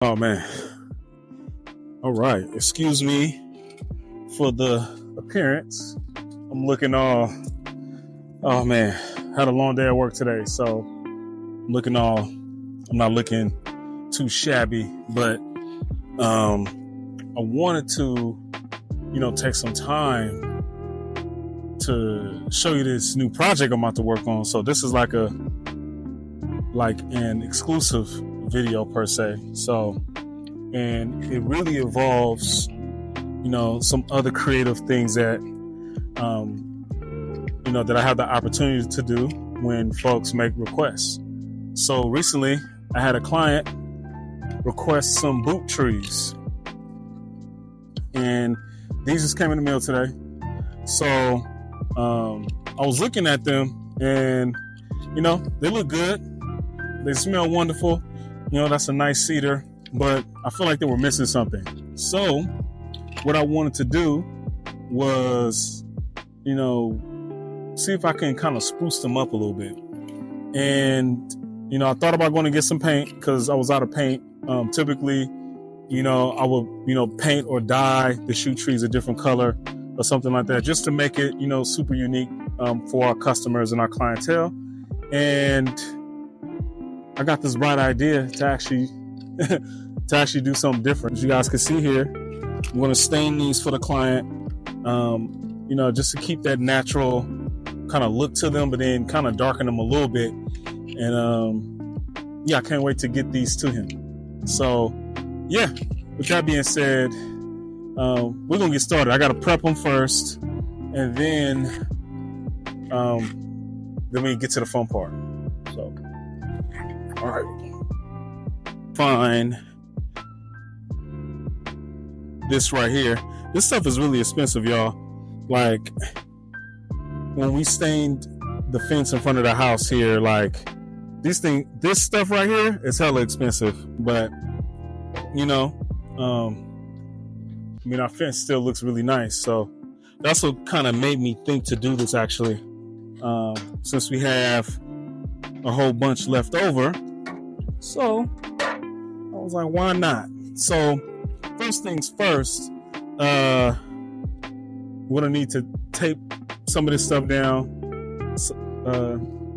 Oh man. All right. Excuse me for the appearance. I'm looking all, oh man, had a long day at work today. So I'm not looking too shabby, but I wanted to, take some time to show you this new project I'm about to work on. So this is like an exclusive video per se. So, and it really involves, some other creative things that, that I have the opportunity to do when folks make requests. So recently I had a client request some boot trees, and these just came in the mail today. So, I was looking at them and, they look good. They smell wonderful. That's a nice cedar, but I feel like they were missing something. So what I wanted to do was, see if I can kind of spruce them up a little bit. And, I thought about going to get some paint because I was out of paint. Typically, I would, paint or dye the shoe trees a different color or something like that, just to make it, super unique for our customers and our clientele. And I got this bright idea to actually do something different. As you guys can see here, I'm going to stain these for the client, just to keep that natural kind of look to them, but then kind of darken them a little bit. And I can't wait to get these to him. So yeah, with that being said, we're going to get started. I got to prep them first, and then we get to the fun part. So, all right. Fine. This right here. This stuff is really expensive, y'all. Like, when we stained the fence in front of the house here, like, this stuff right here is hella expensive. But, our fence still looks really nice. So that's what kind of made me think to do this, actually. Since we have a whole bunch left over. So I was like, why not? So first things first, we're gonna need to tape some of this stuff down.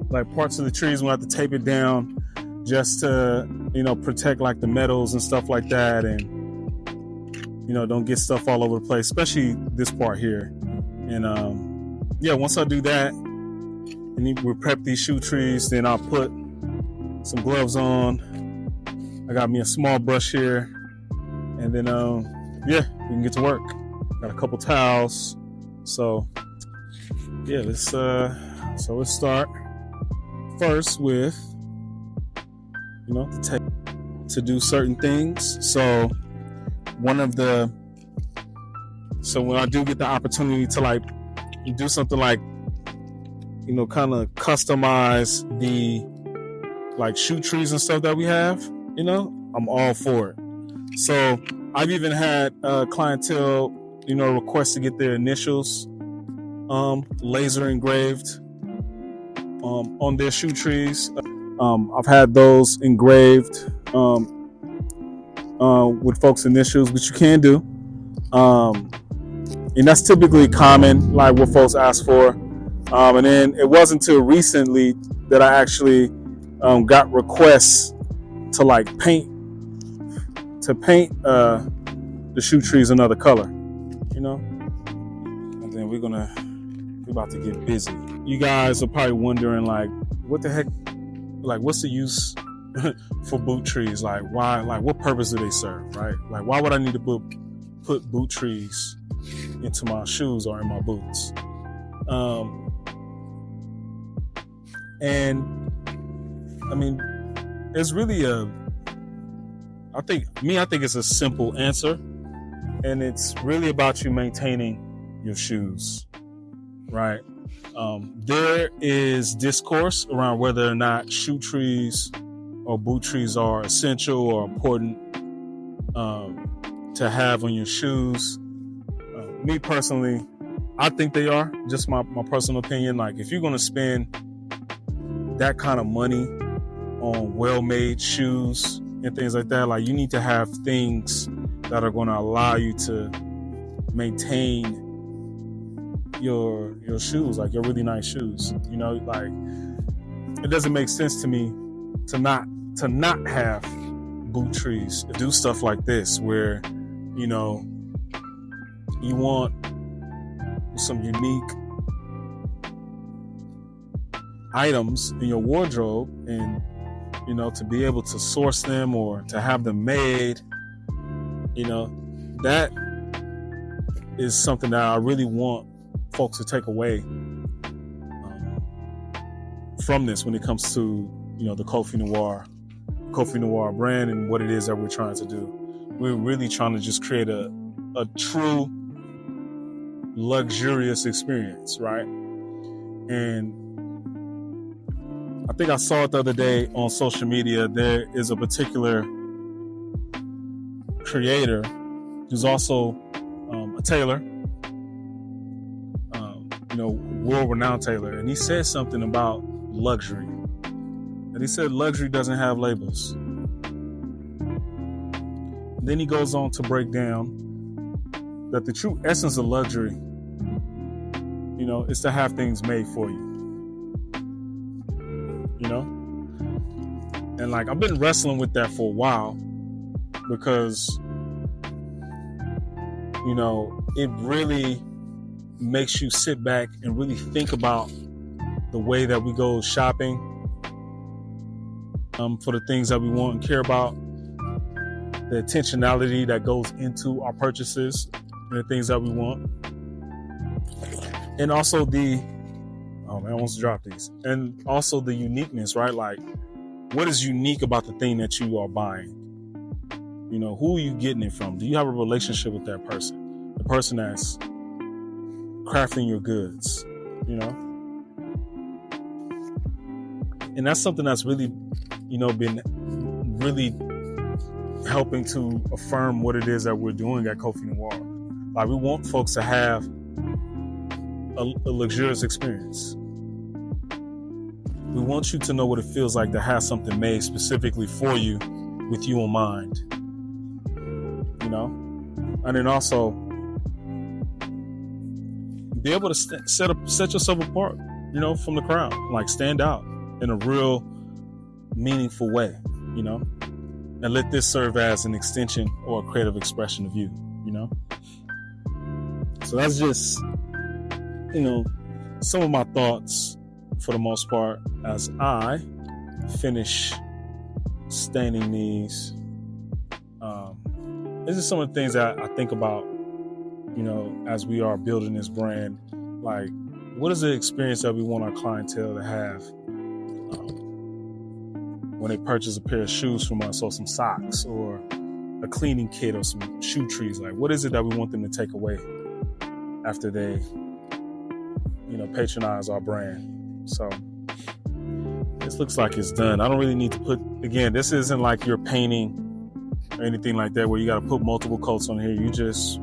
Like parts of the trees, we'll have to tape it down just to, protect like the metals and stuff like that, and don't get stuff all over the place, especially this part here. And once I do that, and we'll prep these shoe trees, then I'll put some gloves on. I got me a small brush here, and then we can get to work. Got a couple towels. So let's start first with the tape to do certain things. So when I do get the opportunity to like do something like kind of customize the like shoe trees and stuff that we have, I'm all for it. So I've even had clientele, request to get their initials laser engraved on their shoe trees. I've had those engraved with folks' initials, which you can do. And that's typically common, like what folks ask for. And then it wasn't until recently that I actually got requests to like paint the shoe trees another color, and then we're about to get busy. You guys are probably wondering, like, what the heck, like, what's the use for boot trees? Like, why, like, what purpose do they serve, right? Like, why would I need to put boot trees into my shoes or in my boots? And I mean, it's really I think it's a simple answer, and it's really about you maintaining your shoes, right? There is discourse around whether or not shoe trees or boot trees are essential or important to have on your shoes. Me personally, I think they are. Just my personal opinion. Like, if you're going to spend that kind of money on well-made shoes, and things like that. Like, you need to have things that are going to allow you to maintain your shoes, like your really nice shoes. You know, like, it doesn't make sense to me to not have boot trees, to do stuff like this where, you know, you want some unique items in your wardrobe, and, you know, to be able to source them or to have them made, you know, that is something that I really want folks to take away from this when it comes to, you know, the Kofi Noir brand and what it is that we're trying to do. We're really trying to just create a true luxurious experience, right? And I think I saw it the other day on social media. There is a particular creator who's also a tailor, you know, world-renowned tailor, and he said something about luxury. And he said luxury doesn't have labels. And then he goes on to break down that the true essence of luxury, you know, is to have things made for you. You know? And like, I've been wrestling with that for a while because, you know, it really makes you sit back and really think about the way that we go shopping for the things that we want and care about, the intentionality that goes into our purchases and the things that we want. And also I almost dropped these. And also the uniqueness, right? Like, what is unique about the thing that you are buying? You know, who are you getting it from? Do you have a relationship with that person? The person that's crafting your goods, you know? And that's something that's really, you know, been really helping to affirm what it is that we're doing at Kofi Noir. Like, we want folks to have a luxurious experience. We want you to know what it feels like to have something made specifically for you, with you in mind. You know? And then also be able to set yourself apart, you know, from the crowd. Like, stand out in a real meaningful way, you know? And let this serve as an extension or a creative expression of you, you know? So that's just, you know, some of my thoughts for the most part as I finish staining these. This is some of the things that I think about, you know, as we are building this brand. Like, what is the experience that we want our clientele to have when they purchase a pair of shoes from us, or some socks, or a cleaning kit, or some shoe trees? Like, what is it that we want them to take away after they, you know, patronize our brand? So this looks like it's done. I don't really need to put, again, this isn't like you're painting or anything like that where you got to put multiple coats on here. You just,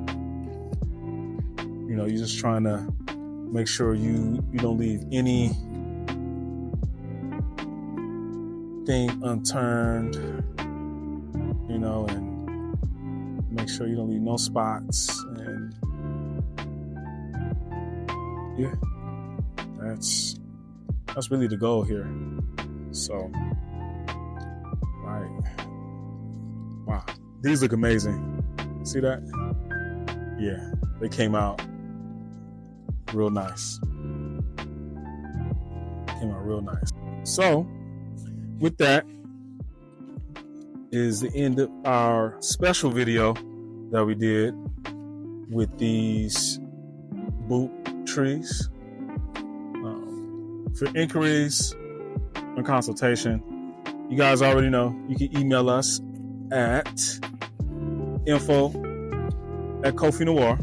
you know, you're just trying to make sure you don't leave any thing unturned, you know, and make sure you don't leave no spots. And yeah, that's really the goal here. So, right. Wow. These look amazing. See that? Yeah, they came out real nice. So, with that is the end of our special video that we did with these boot trees. For inquiries and consultation, you guys already know you can email us at info@Kofi Noir.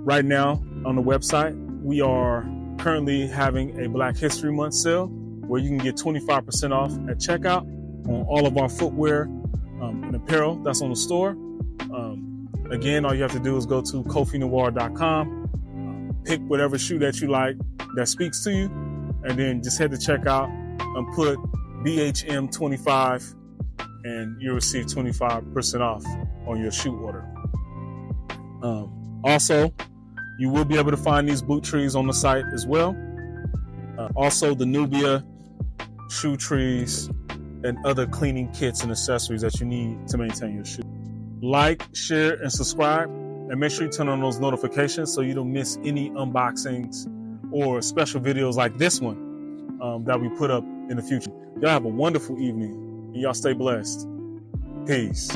Right now on the website, we are currently having a Black History Month sale where you can get 25% off at checkout on all of our footwear and apparel that's on the store. Again, all you have to do is go to kofinoir.com, pick whatever shoe that you like that speaks to you, and then just head to checkout and put BHM25, and you'll receive 25% off on your shoe order. Also, you will be able to find these boot trees on the site as well. Also, the Nubia shoe trees and other cleaning kits and accessories that you need to maintain your shoe. Like, share, and subscribe, and make sure you turn on those notifications so you don't miss any unboxings or special videos like this one that we put up in the future. Y'all have a wonderful evening, and y'all stay blessed. Peace.